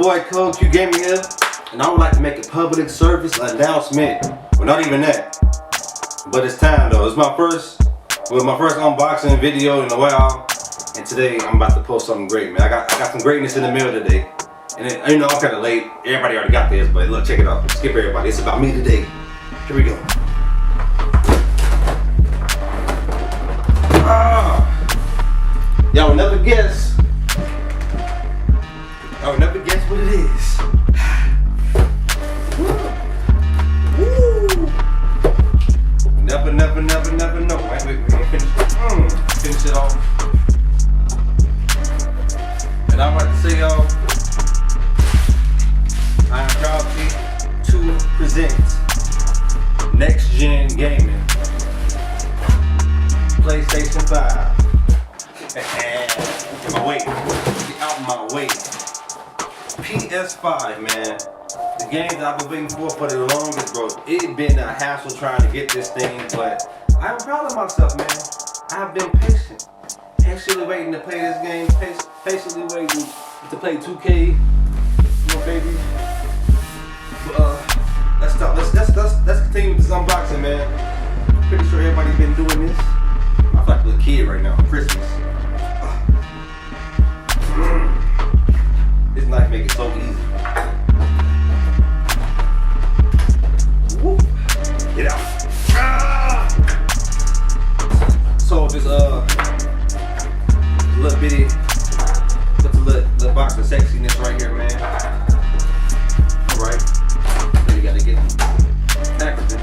boy Code Q Gaming here, and I would like to make a public service announcement. Well, not even that, but it's time though. It's my first unboxing video in a while, and today I'm about to post something great, man. I got some greatness in the mail today, and you know I'm kind of late. Everybody already got this, but look, check it out. Skip everybody. It's about me today. Here we go. Y'all will never guess. Y'all will never guess what it is. Woo. Never know. Wait, finish it off. And I'd like to say, y'all, I am proud to present Next Gen Gaming PlayStation 5. Get my way. Get out my way. PS5, man. The game that I've been waiting for the longest, bro. It's been a hassle trying to get this thing, but I'm proud of myself, man. I've been patient. Patiently waiting to play this game. Patiently waiting to play 2K. You know, baby. Let's start. Let's continue with this unboxing, man. Pretty sure everybody's been doing this. I feel like a little kid right now. Christmas. This knife make it so easy. Woo. Get out. So this little bitty, puts a little box of sexiness right here, man. All right. Then you gotta get packaging.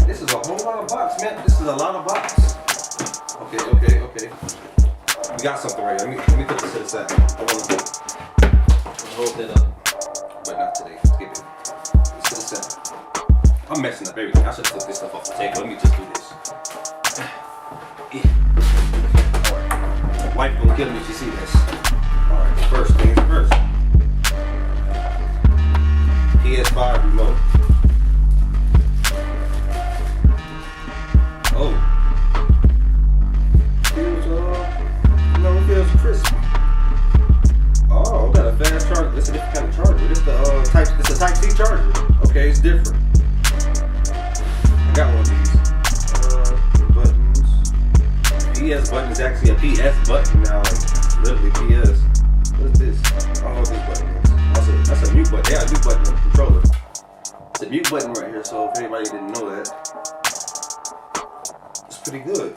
This is a whole lot of box, man. This is a lot of box. Okay. We got something right here. Let me put this to the side. I wanna hold that up. But not today. Skip it. It's to the side. I'm messing up everything. I should have took this stuff off the table. Let me just do this. Alright. Wife gonna kill me if she see this. Alright, first things first. PS5 remote. Oh. It feels crispy. Oh, got a fast charger. This is a different kind of charger. This is a Type C charger. Okay, it's different. I got one of these. Buttons. PS button is actually a PS button now. Like literally PS. What's this? I don't know what this button is. That's a mute button. They got a mute button on the controller. It's a mute button right here. So if anybody didn't know that, it's pretty good.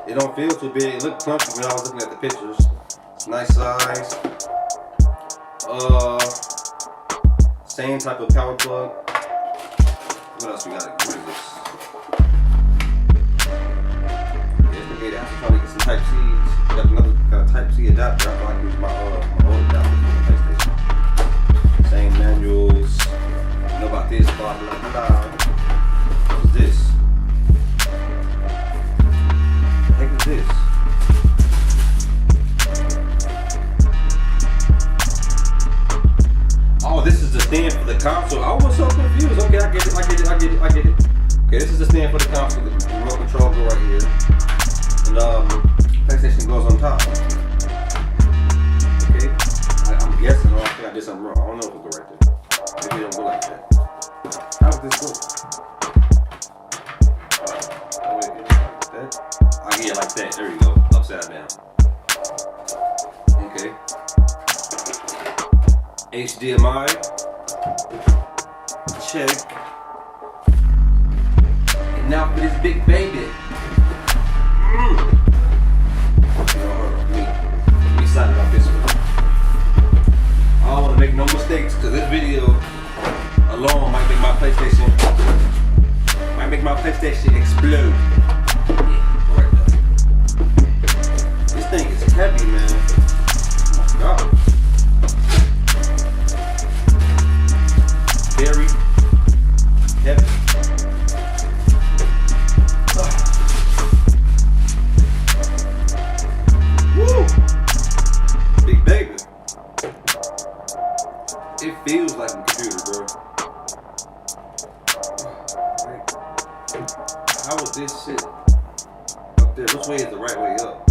It don't feel too big. It looked clunky when I was looking at the pictures. It's nice size. Same type of power plug. What else we got? What is this? Yeah, I'm trying to get some Type C's. Got another Type C adapter. I can use my old adapter for the PlayStation. Same manuals. You know about this, blah blah blah. What's this? This. Oh, this is the stand for the console. I was so confused. Okay, I get it. Okay, this is the stand for the console. The remote control go right here. And PlayStation goes on top. Okay. I'm guessing. I think I did something wrong. I don't know if it'll go right there. Maybe it don't go like that. How would this go? Yeah, like that. There you go. Upside down. Okay. HDMI. Check. And now for this big baby. I'm excited about this one. I don't want to make no mistakes because this video alone might make my PlayStation explode. This thing is heavy, man. Oh my God. Very heavy. Woo! Big baby. It feels like a computer, bro. How would this sit up there? Which way is the right way up?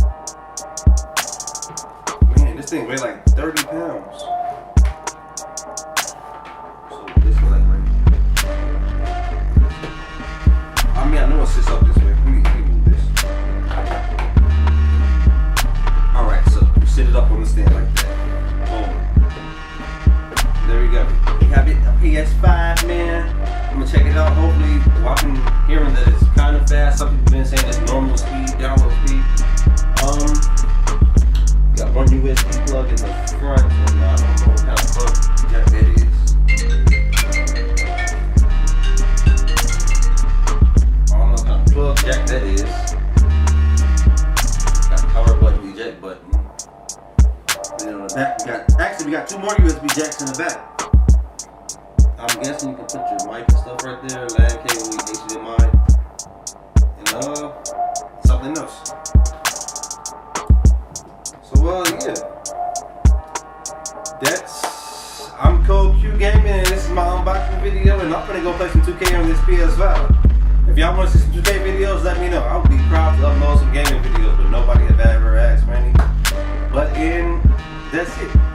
This thing weighed like 30 pounds. So this is like I mean, I know it sits up this way. Let me move this. Alright, so we sit it up on the stand like that. Boom. There we go. We have it, a PS5, man. I'm gonna check it out. Hopefully, well, I've been hearing that it's kind of fast. Some people have been saying it's normal speed, download speed. Got one USB plug in the front, and I don't know what kind of plug jack that is. I don't know what kind of plug jack that is. Got the power button, eject button. Then on the back, we got two more USB jacks in the back. I'm guessing you can put your mic and stuff right there, LAN cable, HDMI, and something else. So yeah. I'm Cold Q Gaming, and this is my unboxing video, and I'm gonna go play some 2K on this PS5. If y'all want to see some 2K videos, let me know. I would be proud to upload some gaming videos, but nobody have ever asked for any. But that's it.